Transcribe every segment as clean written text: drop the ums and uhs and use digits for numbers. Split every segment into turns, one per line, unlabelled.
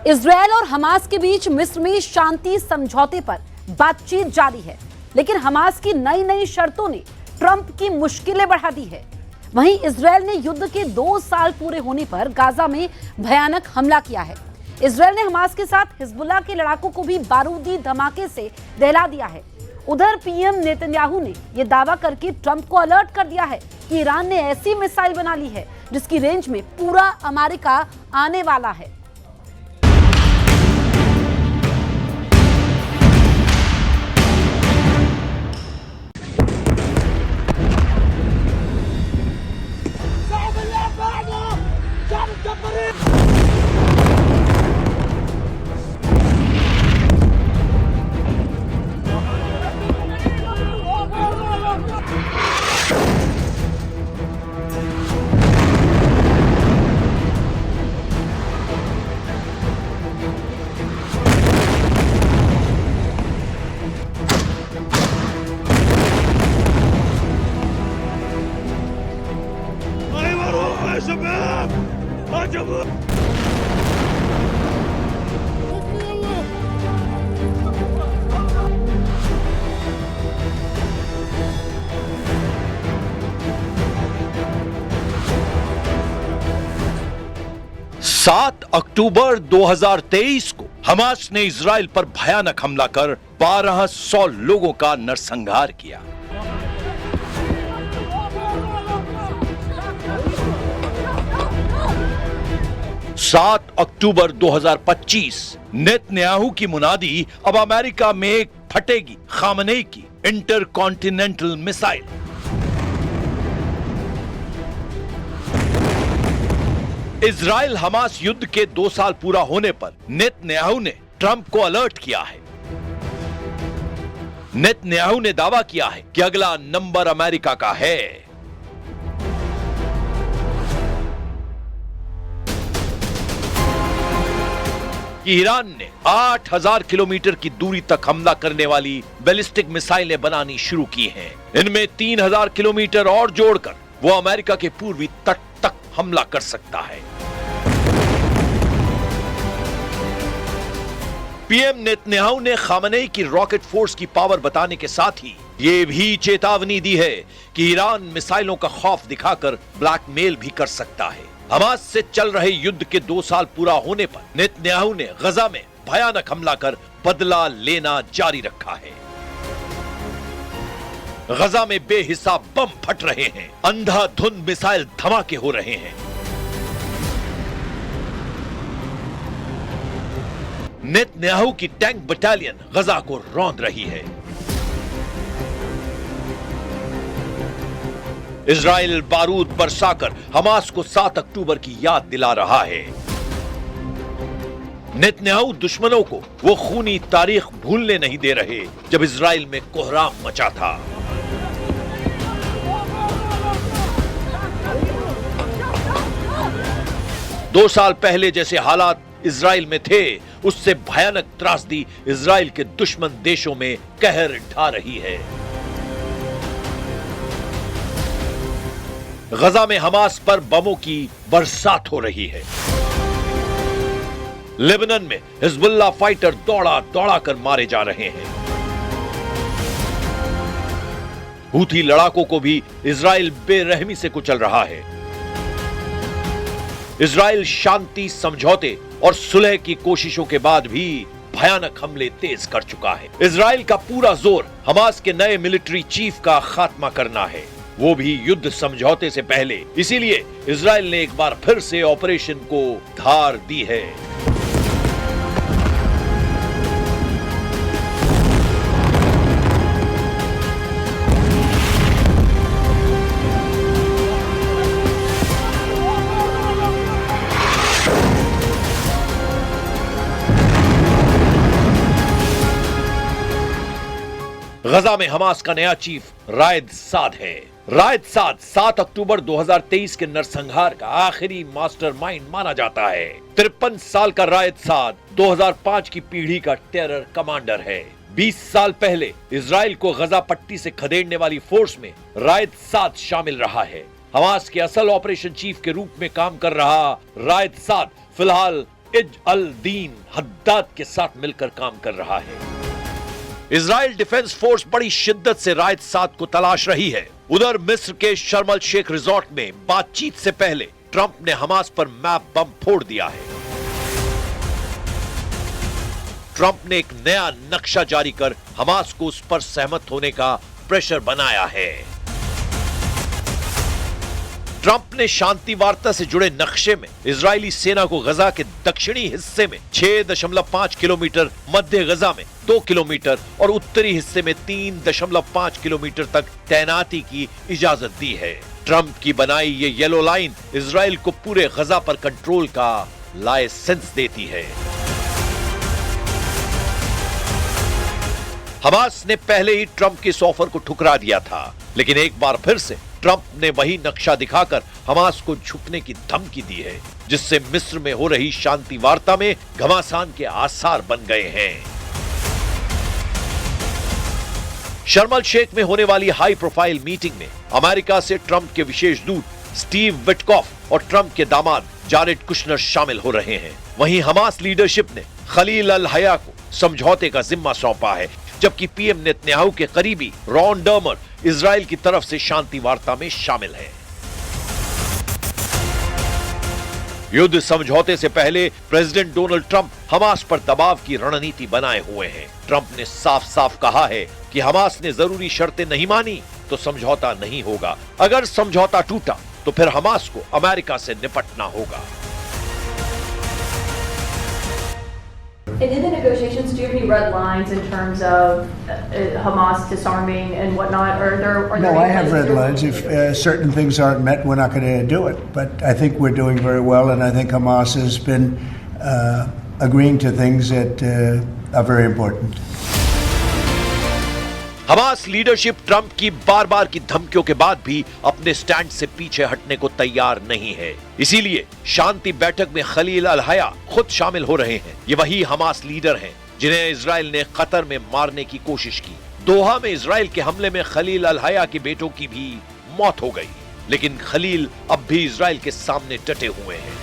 Israel और Hamas के बीच मिस्र में शांति समझौते पर बातचीत जारी है, लेकिन हमास की नई नई शर्तों ने ट्रंप की मुश्किलें बढ़ा दी है। वहीं इजरायल ने युद्ध के 2 साल पूरे होने पर गाजा में भयानक हमला किया है। इजरायल ने हमास के साथ हिजबुल्लाह के लड़ाकों को भी बारूदी धमाके से दहला दिया है। उधर पीएम नेतन्याहू ने यह दावा करके ट्रंप को अलर्ट कर दिया है कि ईरान ने ऐसी मिसाइल बना ली है जिसकी रेंज में पूरा अमेरिका आने वाला है।
सात अक्टूबर 2023 को हमास ने इजराइल पर भयानक हमला कर 1200 लोगों का नरसंहार किया। सात अक्टूबर 2025 नेतन्याहू की मुनादी अब अमेरिका में फटेगी खामनेई की इंटरकॉन्टिनेंटल मिसाइल। इजराइल हमास युद्ध के 2 साल पूरा होने पर नेतन्याहू ने ट्रंप को अलर्ट किया है। नेतन्याहू ने दावा किया है कि अगला नंबर अमेरिका का है। कि ईरान ने 8000 किलोमीटर की दूरी तक हमला करने वाली बैलिस्टिक मिसाइलें बनानी शुरू की हैं। इनमें 3000 किलोमीटर और जोड़कर वो अमेरिका के पूर्वी तट तक हमला कर सकता है। पीएम नेतन्याहू ने खामनेई की रॉकेट फोर्स की पावर बताने के साथ ही ये भी चेतावनी दी है कि ईरान मिसाइलों का खौफ दिखाकर ब्लैकमेल भी कर सकता है। हमास से चल रहे युद्ध के 2 साल पूरा होने पर नेतन्याहू ने गजा में भयानक हमला कर बदला लेना जारी रखा है। गजा में बेहिसाब बम फट रहे हैं, अंधाधुंध मिसाइल धमाके हो रहे हैं। नेतन्याहू की टैंक बटालियन गजा को रौंद रही है। इजराइल बारूद बरसाकर हमास को 7 अक्टूबर की याद दिला रहा है। नेतन्याहू दुश्मनों को वो खूनी तारीख भूलने नहीं दे रहे जब इजराइल में कोहराम मचा था। दो साल पहले जैसे हालात इजराइल में थे, उससे भयानक त्रासदी इजराइल के दुश्मन देशों में कहर ढा रही है। गजा में हमास पर बमों की बरसात हो रही है। लेबनान में हिजबुल्लाह फाइटर दौड़ा दौड़ा कर मारे जा रहे हैं। हूथी लड़ाकों को भी इजराइल बेरहमी से कुचल रहा है। इजराइल शांति समझौते और सुलह की कोशिशों के बाद भी भयानक हमले तेज कर चुका है। इजराइल का पूरा जोर हमास के नए मिलिट्री चीफ का खात्मा करना है, वो भी युद्ध समझौते से पहले। इसीलिए इजराइल ने एक बार फिर से ऑपरेशन को धार दी है। गजा में हमास का नया चीफ रायद साद है। रायद साद 7 अक्टूबर 2023 के नरसंहार का आखिरी मास्टरमाइंड माना जाता है। 53 साल का रायद साद 2005 की पीढ़ी का टेरर कमांडर है। 20 साल पहले इजराइल को गजा पट्टी से खदेड़ने वाली फोर्स में रायद साद शामिल रहा है। हमास के असल ऑपरेशन चीफ के रूप में काम कर रहा रायद साद फिलहाल इज अल दीन हद्दाद के साथ मिलकर काम कर रहा है। इजराइल डिफेंस फोर्स बड़ी शिद्दत से रायद साद को तलाश रही है। उधर मिस्र के शर्म अल शेख रिजॉर्ट में बातचीत से पहले ट्रंप ने हमास पर मैप बम फोड़ दिया है। ट्रंप ने एक नया नक्शा जारी कर हमास को उस पर सहमत होने का प्रेशर बनाया है। ट्रंप ने शांति वार्ता से जुड़े नक्शे में इजरायली सेना को गजा के दक्षिणी हिस्से में 6.5 किलोमीटर, मध्य गजा में 2 किलोमीटर और उत्तरी हिस्से में 3.5 किलोमीटर तक तैनाती की इजाजत दी है। ट्रंप की बनाई ये येलो लाइन इजराइल को पूरे गजा पर कंट्रोल का लाइसेंस देती है। हमास ने पहले ही ट्रंप के इस ऑफर को ठुकरा दिया था, लेकिन एक बार फिर से ट्रंप ने वही नक्शा दिखाकर हमास को झुकने की धमकी दी है, जिससे मिस्र में हो रही शांति वार्ता में घमासान के आसार बन गए हैं। शर्म अल शेख में होने वाली हाई प्रोफाइल मीटिंग में अमेरिका से ट्रंप के विशेष दूत स्टीव विटकॉफ और ट्रंप के दामाद जारेड कुशनर शामिल हो रहे हैं। वहीं हमास लीडरशिप ने खलील अल हया को समझौते का जिम्मा सौंपा है, जबकि पीएम नेतन्याहू के करीबी रॉन डर्मर इजराइल की तरफ से शांति वार्ता में शामिल है। युद्ध समझौते से पहले प्रेसिडेंट डोनाल्ड ट्रंप हमास पर दबाव की रणनीति बनाए हुए हैं। ट्रंप ने साफ साफ कहा है कि हमास ने जरूरी शर्तें नहीं मानी तो समझौता नहीं होगा। अगर समझौता टूटा तो फिर हमास को अमेरिका से निपटना होगा।
And in the negotiations, do you have any red lines in terms of Hamas disarming and whatnot? Or are there
No, I have red lines. If certain things aren't met, we're not going to do it. But I think we're doing very well, and I think Hamas has been agreeing to things that are very important.
Hamas leadership Trump की बार बार की धमकियों के बाद भी अपने stand से पीछे हटने को तैयार नहीं है। इसीलिए शांति बैठक में खलील अल हया खुद शामिल हो रहे हैं। ये वही हमास लीडर हैं जिन्हें इजराइल ने कतर में मारने की कोशिश की। दोहा में इजराइल के हमले में खलील अल हया के बेटों की भी मौत हो गई, लेकिन खलील अब भी इजराइल के सामने डटे हुए हैं।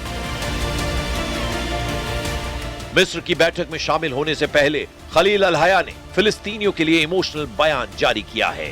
मिस्र की बैठक में शामिल होने से पहले खलील अल हया ने फिलिस्तीनियों के लिए इमोशनल बयान जारी किया है।